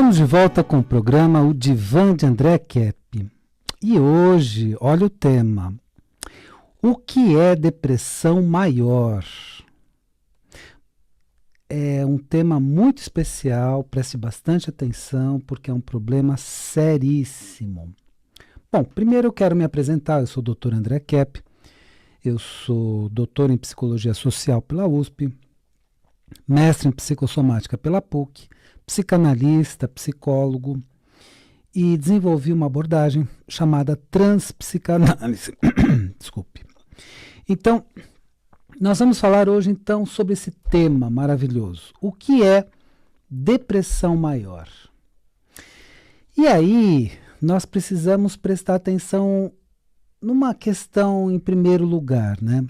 Estamos de volta com o programa O Divã de André Kepp. E hoje, olha o tema. O que é depressão maior? É um tema muito especial, preste bastante atenção, porque é um problema seríssimo. Bom, primeiro eu quero me apresentar, eu sou o Dr. André Kepp, eu sou doutor em Psicologia Social pela USP, mestre em Psicossomática pela PUC, psicanalista, psicólogo, e desenvolvi uma abordagem chamada transpsicanálise. Desculpe. Então, nós vamos falar hoje então sobre esse tema maravilhoso. O que é depressão maior? E aí, nós precisamos prestar atenção numa questão em primeiro lugar, né?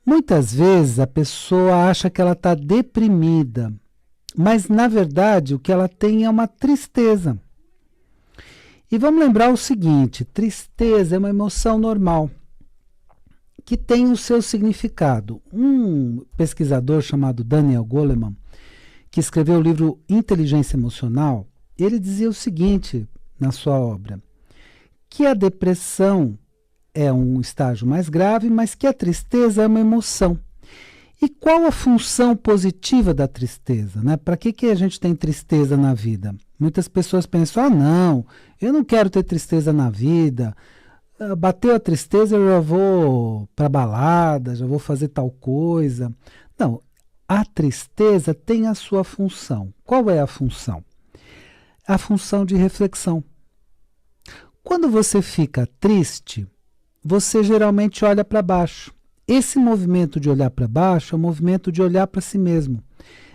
Muitas vezes a pessoa acha que ela está deprimida, mas na verdade o que ela tem é uma tristeza. E vamos lembrar o seguinte, tristeza é uma emoção normal, que tem o seu significado. Um pesquisador chamado Daniel Goleman, que escreveu o livro Inteligência Emocional, ele dizia o seguinte na sua obra, que a depressão é um estágio mais grave, mas que a tristeza é uma emoção. E qual a função positiva da tristeza, né? Para que a gente tem tristeza na vida? Muitas pessoas pensam, não, eu não quero ter tristeza na vida, bateu a tristeza, eu já vou para balada, já vou fazer tal coisa. Não, a tristeza tem a sua função. Qual é a função? A função de reflexão. Quando você fica triste, você geralmente olha para baixo. Esse movimento de olhar para baixo é um movimento de olhar para si mesmo.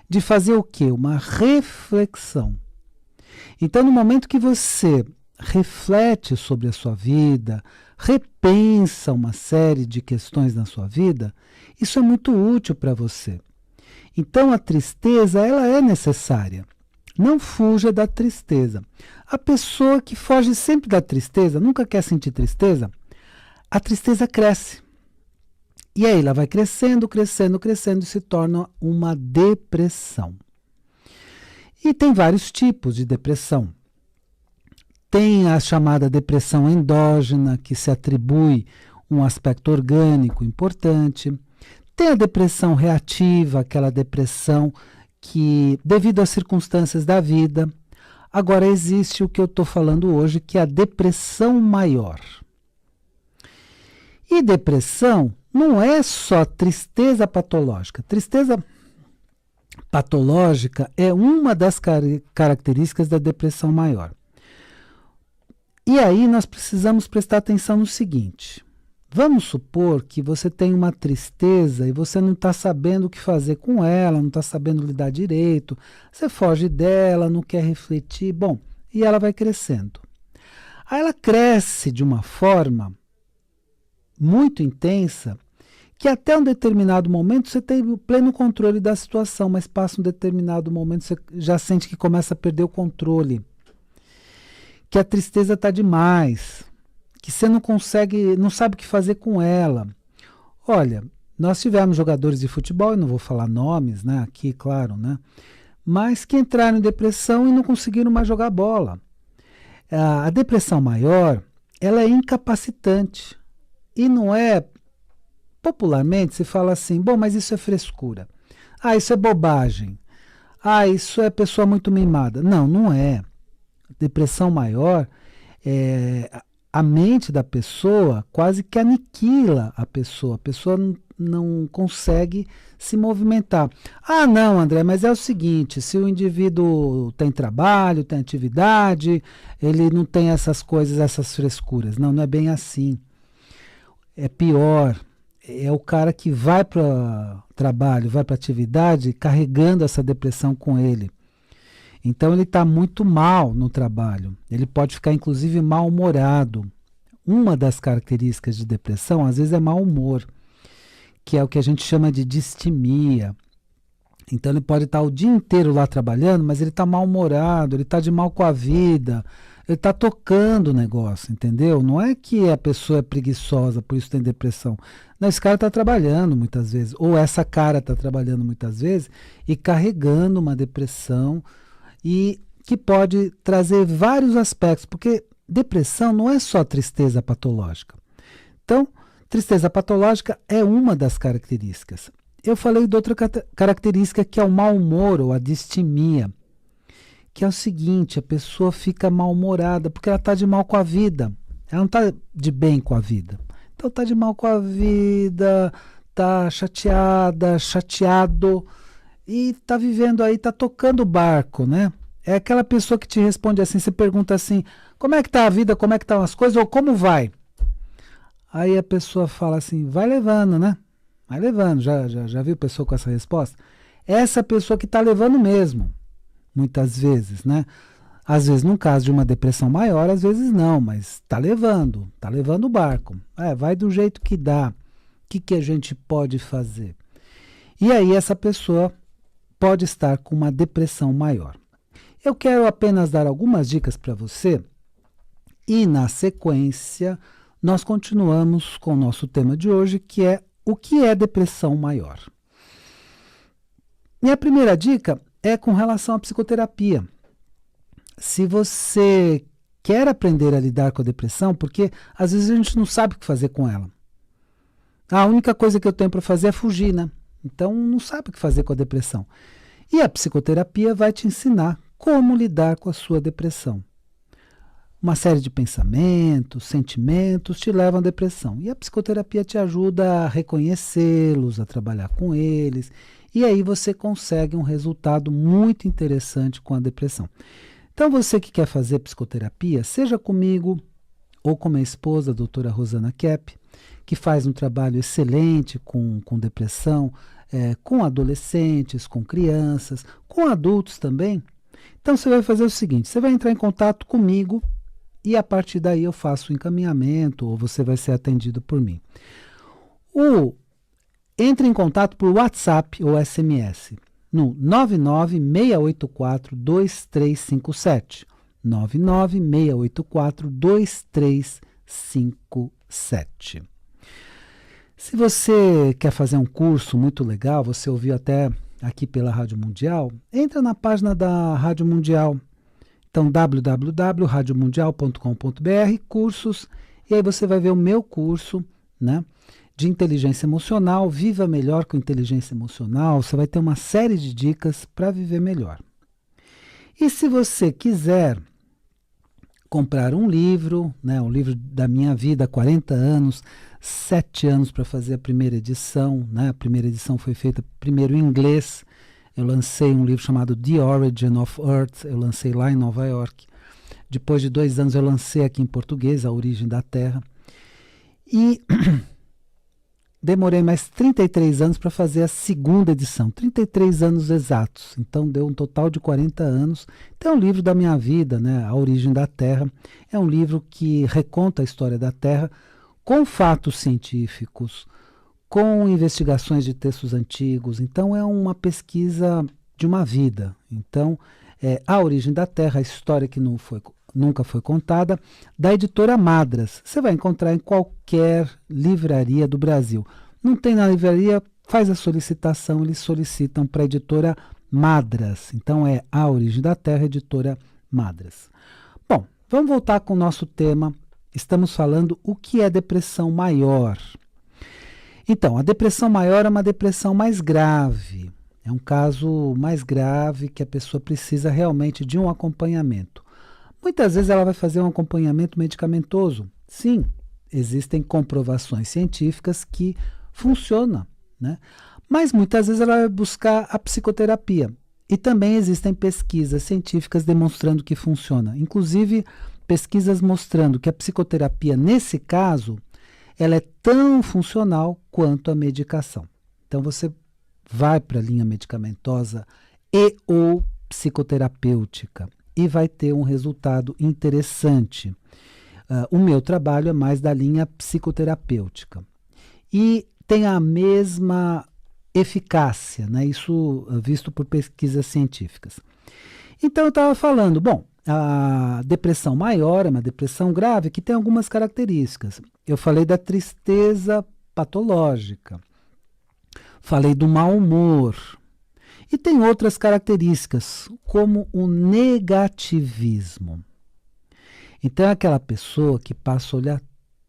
De fazer o quê? Uma reflexão. Então, no momento que você reflete sobre a sua vida, repensa uma série de questões na sua vida, isso é muito útil para você. Então, a tristeza, ela é necessária. Não fuja da tristeza. A pessoa que foge sempre da tristeza, nunca quer sentir tristeza, a tristeza cresce. E aí ela vai crescendo, crescendo, crescendo e se torna uma depressão. E tem vários tipos de depressão. Tem a chamada depressão endógena, que se atribui um aspecto orgânico importante. Tem a depressão reativa, aquela depressão que, devido às circunstâncias da vida. Agora existe o que eu estou falando hoje, que é a depressão maior. E depressão não é só tristeza patológica. Tristeza patológica é uma das características da depressão maior. E aí nós precisamos prestar atenção no seguinte. Vamos supor que você tem uma tristeza e você não está sabendo o que fazer com ela, não está sabendo lidar direito, você foge dela, não quer refletir, bom, e ela vai crescendo. Aí ela cresce de uma forma muito intensa, que até um determinado momento você tem o pleno controle da situação, mas passa um determinado momento você já sente que começa a perder o controle, que a tristeza está demais, que você não consegue, não sabe o que fazer com ela. Olha, nós tivemos jogadores de futebol, eu não vou falar nomes, né, aqui, claro, né, mas que entraram em depressão e não conseguiram mais jogar bola. A depressão maior, ela é incapacitante. E não é, popularmente se fala assim, bom, mas isso é frescura. Ah, isso é bobagem. Ah, isso é pessoa muito mimada. Não, não é. Depressão maior, a mente da pessoa quase que aniquila a pessoa. A pessoa não consegue se movimentar. Ah, não, André, mas é o seguinte, se o indivíduo tem trabalho, tem atividade, ele não tem essas coisas, essas frescuras. Não, não é bem assim. É pior, é o cara que vai para o trabalho, vai para a atividade, carregando essa depressão com ele. Então ele está muito mal no trabalho, ele pode ficar inclusive mal-humorado. Uma das características de depressão, às vezes, é mau humor, que é o que a gente chama de distimia. Então ele pode estar o dia inteiro lá trabalhando, mas ele está mal-humorado, ele está de mal com a vida, ele está tocando o negócio, entendeu? Não é que a pessoa é preguiçosa, por isso tem depressão. Não, esse cara está trabalhando muitas vezes, ou essa cara está trabalhando muitas vezes e carregando uma depressão e que pode trazer vários aspectos, porque depressão não é só tristeza patológica. Então, tristeza patológica é uma das características. Eu falei de outra característica que é o mau humor ou a distimia, que é o seguinte, a pessoa fica mal-humorada porque ela está de mal com a vida, ela não está de bem com a vida. Então está de mal com a vida, está chateada, chateado e está vivendo aí, está tocando o barco, né? É aquela pessoa que te responde assim, você pergunta assim, como é que está a vida, como é que estão as coisas ou como vai? Aí a pessoa fala assim, vai levando, né? Vai levando, já viu pessoa com essa resposta? Essa pessoa que está levando mesmo, muitas vezes, né? Às vezes num caso de uma depressão maior, às vezes não, mas está levando o barco. Vai do jeito que dá. O que a gente pode fazer? E aí essa pessoa pode estar com uma depressão maior. Eu quero apenas dar algumas dicas para você e na sequência nós continuamos com o nosso tema de hoje, que é o que é depressão maior. Minha primeira dica é com relação à psicoterapia. Se você quer aprender a lidar com a depressão, porque às vezes a gente não sabe o que fazer com ela. A única coisa que eu tenho para fazer é fugir, né? Então não sabe o que fazer com a depressão. E a psicoterapia vai te ensinar como lidar com a sua depressão. Uma série de pensamentos, sentimentos te levam à depressão. E a psicoterapia te ajuda a reconhecê-los, a trabalhar com eles. E aí você consegue um resultado muito interessante com a depressão. Então você que quer fazer psicoterapia, seja comigo ou com minha esposa, a doutora Rosana Kepp, que faz um trabalho excelente com depressão, com adolescentes, com crianças, com adultos também. Então você vai fazer o seguinte, você vai entrar em contato comigo e a partir daí eu faço o encaminhamento ou você vai ser atendido por mim. Entre em contato por WhatsApp ou SMS no 996842357. 996842357. Se você quer fazer um curso muito legal, você ouviu até aqui pela Rádio Mundial, entra na página da Rádio Mundial. Então, www.radiomundial.com.br, cursos, e aí você vai ver o meu curso, né, de inteligência emocional, Viva Melhor com Inteligência Emocional. Você vai ter uma série de dicas para viver melhor. E se você quiser comprar um livro, né, o livro da minha vida, 40 anos, 7 anos para fazer a primeira edição, né, a primeira edição foi feita primeiro em inglês. Eu lancei um livro chamado The Origin of Earth, eu lancei lá em Nova York. Depois de 2 anos eu lancei aqui em português, A Origem da Terra. E demorei mais 33 anos para fazer a segunda edição, 33 anos exatos. Então deu um total de 40 anos. Então é um livro da minha vida, né? A Origem da Terra. É um livro que reconta a história da Terra com fatos científicos, com investigações de textos antigos. Então é uma pesquisa de uma vida. Então, A Origem da Terra, a história que nunca foi contada, da editora Madras. Você vai encontrar em qualquer livraria do Brasil. Não tem na livraria, faz a solicitação, eles solicitam para a editora Madras. Então é A Origem da Terra, editora Madras. Bom, vamos voltar com o nosso tema. Estamos falando o que é depressão maior. Então, a depressão maior é uma depressão mais grave. É um caso mais grave que a pessoa precisa realmente de um acompanhamento. Muitas vezes ela vai fazer um acompanhamento medicamentoso. Sim, existem comprovações científicas que funcionam, né? Mas muitas vezes ela vai buscar a psicoterapia. E também existem pesquisas científicas demonstrando que funciona. Inclusive, pesquisas mostrando que a psicoterapia, nesse caso, ela é tão funcional quanto a medicação. Então você vai para a linha medicamentosa e ou psicoterapêutica e vai ter um resultado interessante. O meu trabalho é mais da linha psicoterapêutica e tem a mesma eficácia, né? Isso visto por pesquisas científicas. Então eu estava falando, bom, a depressão maior é uma depressão grave que tem algumas características. Eu falei da tristeza patológica, falei do mau humor E tem outras características, como o negativismo. Então é aquela pessoa que passa a olhar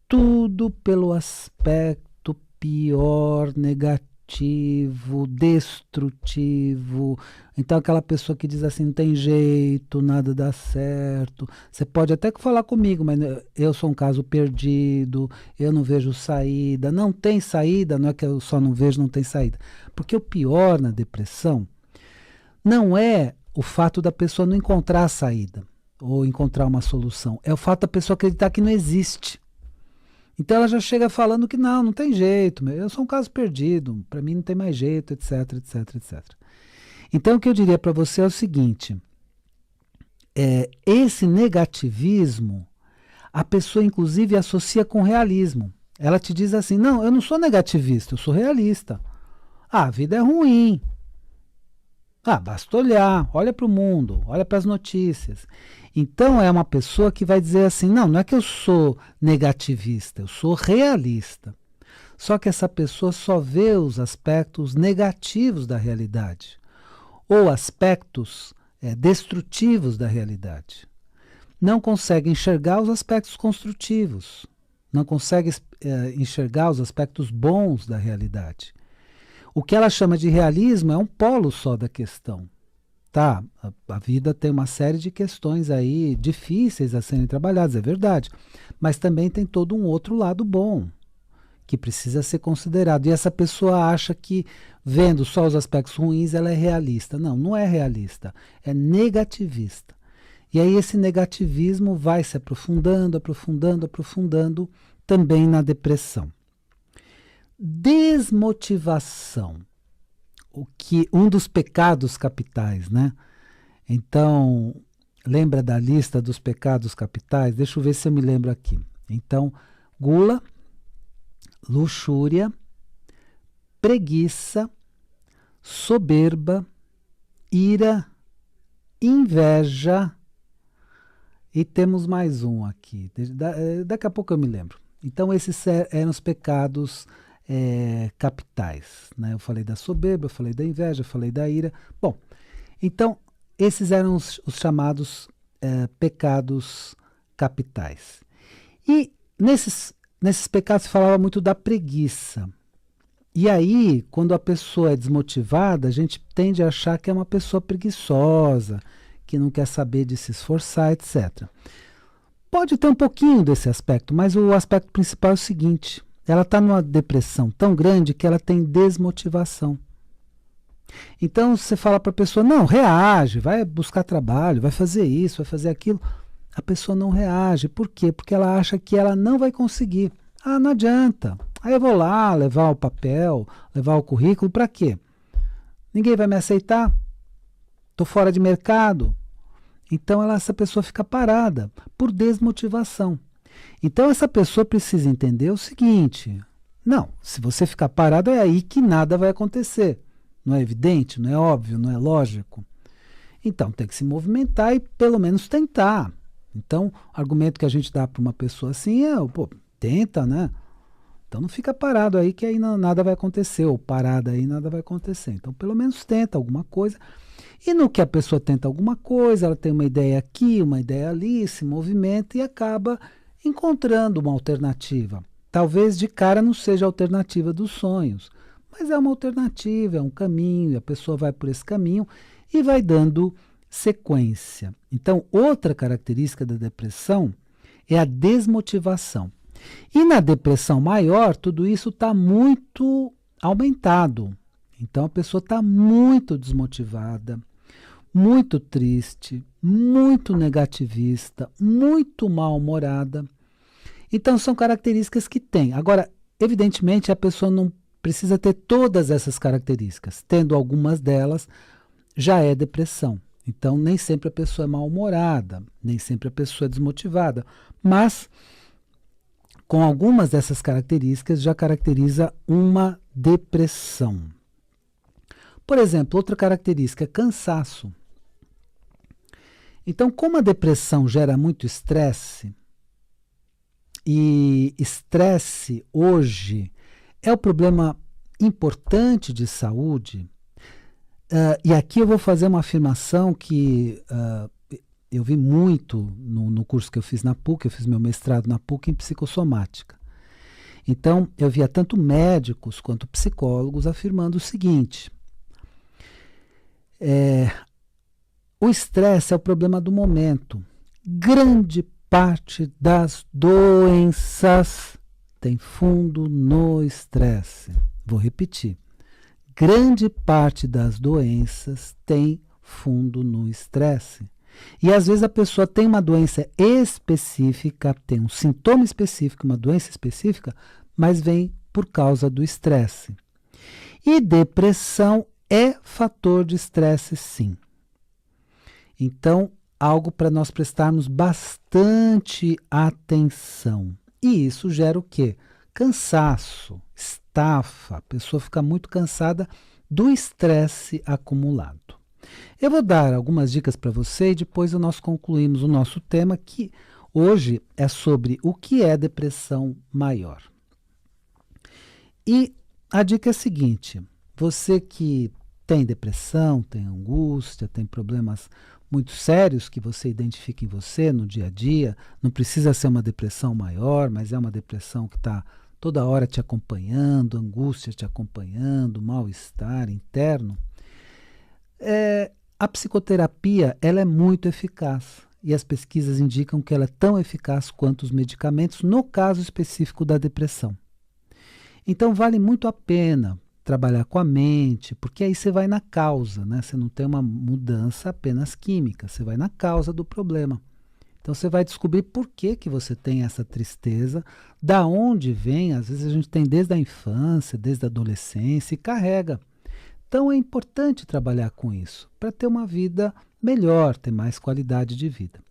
tudo pelo aspecto pior, negativo, destrutivo. Então aquela pessoa que diz assim, não tem jeito, nada dá certo. Você pode até falar comigo, mas eu sou um caso perdido, eu não vejo saída. Não tem saída, não é que eu só não vejo, não tem saída. Porque o pior na depressão não é o fato da pessoa não encontrar a saída ou encontrar uma solução. É o fato da pessoa acreditar que não existe. Então ela já chega falando que não tem jeito, eu sou um caso perdido, para mim não tem mais jeito, etc, etc, etc. Então o que eu diria para você é o seguinte, esse negativismo, a pessoa inclusive associa com realismo. Ela te diz assim, não, eu não sou negativista, eu sou realista. A vida é ruim. Basta olhar, olha para o mundo, olha para as notícias. Então é uma pessoa que vai dizer assim, não é que eu sou negativista, eu sou realista. Só que essa pessoa só vê os aspectos negativos da realidade, ou aspectos destrutivos da realidade. Não consegue enxergar os aspectos construtivos, não consegue enxergar os aspectos bons da realidade. O que ela chama de realismo é um polo só da questão. Tá, a vida tem uma série de questões aí difíceis a serem trabalhadas, é verdade. Mas também tem todo um outro lado bom, que precisa ser considerado. E essa pessoa acha que, vendo só os aspectos ruins, ela é realista. Não, não é realista, é negativista. E aí esse negativismo vai se aprofundando, aprofundando, aprofundando também na depressão. Desmotivação, um dos pecados capitais, né? Então, lembra da lista dos pecados capitais? Deixa eu ver se eu me lembro aqui. Então, gula, luxúria, preguiça, soberba, ira, inveja, e temos mais um aqui. Daqui a pouco eu me lembro. Então, esses eram os pecados capitais, né? Eu falei da soberba, eu falei da inveja, eu falei da ira. Bom, então esses eram os chamados pecados capitais. E nesses pecados se falava muito da preguiça. E aí, quando a pessoa é desmotivada, a gente tende a achar que é uma pessoa preguiçosa, que não quer saber de se esforçar, etc. Pode ter um pouquinho desse aspecto, mas o aspecto principal é o seguinte: ela está numa depressão tão grande que ela tem desmotivação. Então você fala para a pessoa, não, reage, vai buscar trabalho, vai fazer isso, vai fazer aquilo. A pessoa não reage. Por quê? Porque ela acha que ela não vai conseguir. Não adianta. Aí eu vou lá levar o papel, levar o currículo, para quê? Ninguém vai me aceitar. Estou fora de mercado. Então essa pessoa fica parada por desmotivação. Então essa pessoa precisa entender o seguinte: não, se você ficar parado é aí que nada vai acontecer. Não é evidente, não é óbvio, não é lógico? Então tem que se movimentar e pelo menos tentar. Então o argumento que a gente dá para uma pessoa assim é, tenta, né? Então não fica parado aí que aí nada vai acontecer, ou parada aí nada vai acontecer. Então pelo menos tenta alguma coisa. E no que a pessoa tenta alguma coisa, ela tem uma ideia aqui, uma ideia ali, se movimenta e acaba encontrando uma alternativa. Talvez de cara não seja a alternativa dos sonhos, mas é uma alternativa, é um caminho, e a pessoa vai por esse caminho e vai dando sequência. Então, outra característica da depressão é a desmotivação. E na depressão maior, tudo isso está muito aumentado. Então, a pessoa está muito desmotivada, muito triste, muito negativista, muito mal-humorada. Então, são características que tem. Agora, evidentemente, a pessoa não precisa ter todas essas características. Tendo algumas delas, já é depressão. Então, nem sempre a pessoa é mal-humorada, nem sempre a pessoa é desmotivada. Mas, com algumas dessas características, já caracteriza uma depressão. Por exemplo, outra característica é cansaço. Então, como a depressão gera muito estresse, e estresse hoje é o problema importante de saúde, E aqui eu vou fazer uma afirmação que eu vi muito no curso que eu fiz na PUC, eu fiz meu mestrado na PUC em psicossomática. Então, eu via tanto médicos quanto psicólogos afirmando o seguinte: o estresse é o problema do momento. Grande parte das doenças tem fundo no estresse. Vou repetir. Grande parte das doenças tem fundo no estresse. E às vezes a pessoa tem uma doença específica, tem um sintoma específico, uma doença específica, mas vem por causa do estresse. E depressão é fator de estresse, sim. Então, algo para nós prestarmos bastante atenção. E isso gera o quê? Cansaço, estafa, a pessoa fica muito cansada do estresse acumulado. Eu vou dar algumas dicas para você e depois nós concluímos o nosso tema, que hoje é sobre o que é depressão maior. E a dica é a seguinte: você que tem depressão, tem angústia, tem problemas muito sérios que você identifica em você no dia a dia, não precisa ser uma depressão maior, mas é uma depressão que está toda hora te acompanhando, angústia te acompanhando, mal-estar interno. A psicoterapia ela é muito eficaz e as pesquisas indicam que ela é tão eficaz quanto os medicamentos no caso específico da depressão. Então vale muito a pena trabalhar com a mente, porque aí você vai na causa, né? Você não tem uma mudança apenas química, você vai na causa do problema. Então você vai descobrir por que você tem essa tristeza, da onde vem, às vezes a gente tem desde a infância, desde a adolescência e carrega. Então é importante trabalhar com isso, para ter uma vida melhor, ter mais qualidade de vida.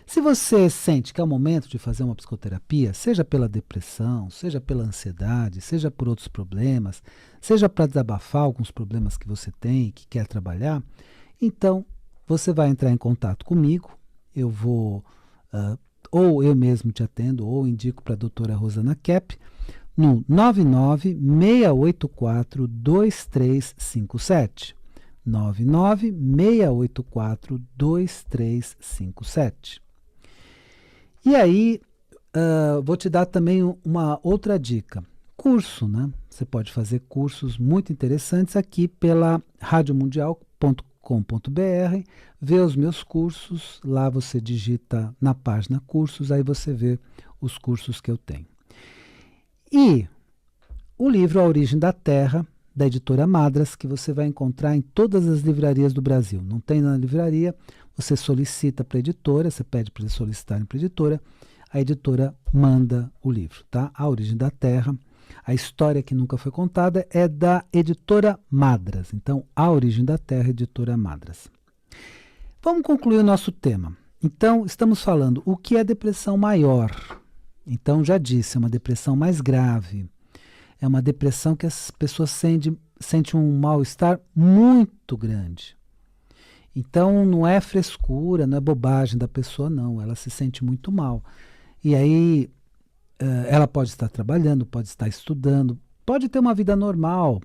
Se você sente que é o momento de fazer uma psicoterapia, seja pela depressão, seja pela ansiedade, seja por outros problemas, seja para desabafar alguns problemas que você tem, que quer trabalhar, então você vai entrar em contato comigo, eu vou, ou eu mesmo te atendo, ou indico para a doutora Rosana Kepp, no 996842357. 996842357. E aí, vou te dar também uma outra dica. Curso, né? Você pode fazer cursos muito interessantes aqui pela radiomundial.com.br, ver os meus cursos, lá você digita na página cursos, aí você vê os cursos que eu tenho. E o livro A Origem da Terra, da editora Madras, que você vai encontrar em todas as livrarias do Brasil. Não tem na livraria, você solicita para a editora, você pede para eles solicitarem para a editora manda o livro, tá? A Origem da Terra, a história que nunca foi contada, é da editora Madras. Então, A Origem da Terra, editora Madras. Vamos concluir o nosso tema. Então, estamos falando o que é depressão maior. Então, já disse, é uma depressão mais grave. É uma depressão que as pessoas sentem um mal-estar muito grande. Então, não é frescura, não é bobagem da pessoa, não. Ela se sente muito mal. E aí, ela pode estar trabalhando, pode estar estudando, pode ter uma vida normal,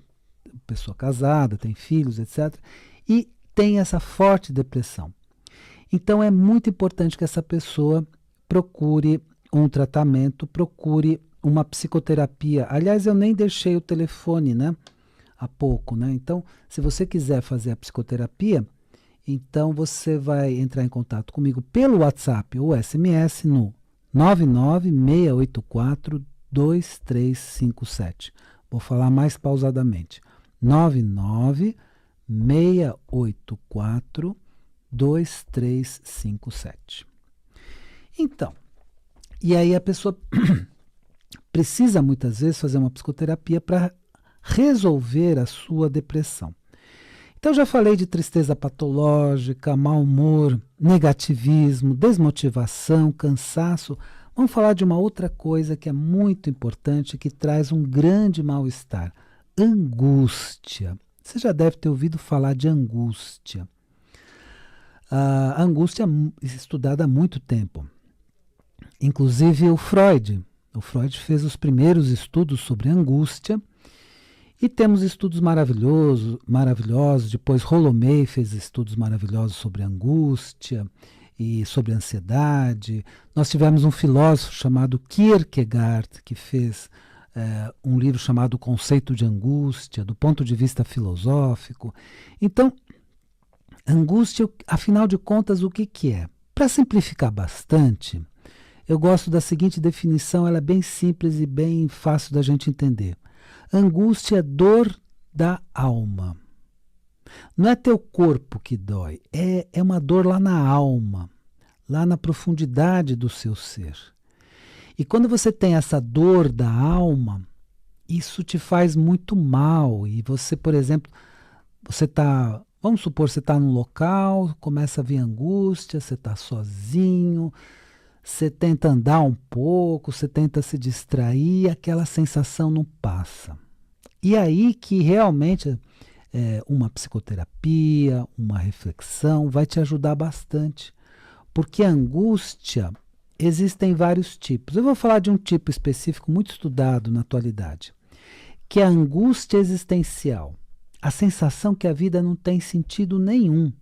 pessoa casada, tem filhos, etc. E tem essa forte depressão. Então, é muito importante que essa pessoa procure um tratamento, procure uma psicoterapia. Aliás, eu nem deixei o telefone, né? Há pouco, né? Então, se você quiser fazer a psicoterapia, então você vai entrar em contato comigo pelo WhatsApp ou SMS no 996842357. Vou falar mais pausadamente. 996842357. Então, e aí a pessoa precisa muitas vezes fazer uma psicoterapia para resolver a sua depressão. Então já falei de tristeza patológica, mau humor, negativismo, desmotivação, cansaço. Vamos falar de uma outra coisa que é muito importante, que traz um grande mal-estar: angústia. Você já deve ter ouvido falar de angústia. A angústia é estudada há muito tempo. Inclusive o Freud fez os primeiros estudos sobre angústia E temos estudos maravilhosos. Depois Rolomei fez estudos maravilhosos sobre angústia e sobre ansiedade. Nós tivemos um filósofo chamado Kierkegaard, que fez um livro chamado O Conceito de Angústia, do ponto de vista filosófico. Então, angústia, afinal de contas, o que é? Para simplificar bastante, eu gosto da seguinte definição, ela é bem simples e bem fácil da gente entender. Angústia é dor da alma. Não é teu corpo que dói, é uma dor lá na alma, lá na profundidade do seu ser. E quando você tem essa dor da alma, isso te faz muito mal. E você, por exemplo, vamos supor, você está num local, começa a vir angústia, você está sozinho, você tenta andar um pouco, você tenta se distrair, aquela sensação não passa. E aí que realmente uma psicoterapia, uma reflexão vai te ajudar bastante. Porque a angústia, existem vários tipos. Eu vou falar de um tipo específico muito estudado na atualidade, que é a angústia existencial. A sensação que a vida não tem sentido nenhum.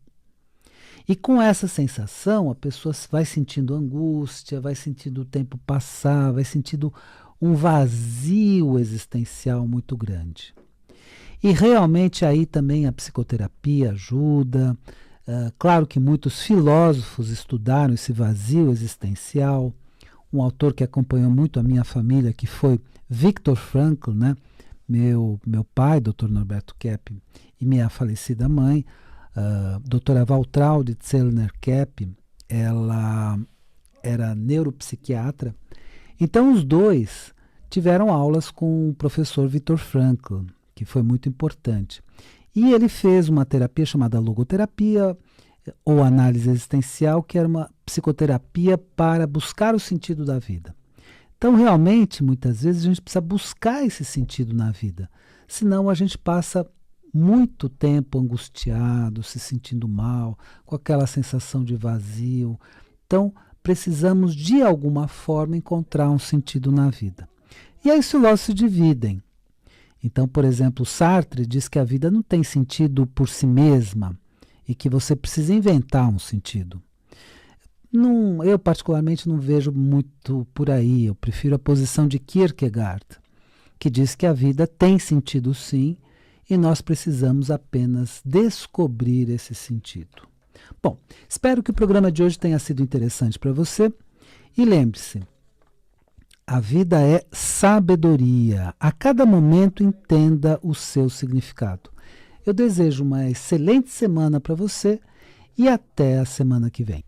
E com essa sensação, a pessoa vai sentindo angústia, vai sentindo o tempo passar, vai sentindo um vazio existencial muito grande. E realmente aí também a psicoterapia ajuda. Claro que muitos filósofos estudaram esse vazio existencial. Um autor que acompanhou muito a minha família, que foi Viktor Frankl, né? Meu pai, Dr. Norberto Kepp, e minha falecida mãe, doutora Waltraud Zellner Kepp, ela era neuropsiquiatra. Então os dois tiveram aulas com o professor Viktor Frankl, que foi muito importante. E ele fez uma terapia chamada logoterapia ou análise existencial, que era uma psicoterapia para buscar o sentido da vida. Então, realmente, muitas vezes a gente precisa buscar esse sentido na vida. Senão a gente passa muito tempo angustiado, se sentindo mal, com aquela sensação de vazio. Então, precisamos, de alguma forma, encontrar um sentido na vida. E aí os filósofos se dividem. Então, por exemplo, Sartre diz que a vida não tem sentido por si mesma e que você precisa inventar um sentido. Eu, particularmente, não vejo muito por aí. Eu prefiro a posição de Kierkegaard, que diz que a vida tem sentido sim e nós precisamos apenas descobrir esse sentido. Bom, espero que o programa de hoje tenha sido interessante para você. E lembre-se, a vida é sabedoria. A cada momento entenda o seu significado. Eu desejo uma excelente semana para você e até a semana que vem.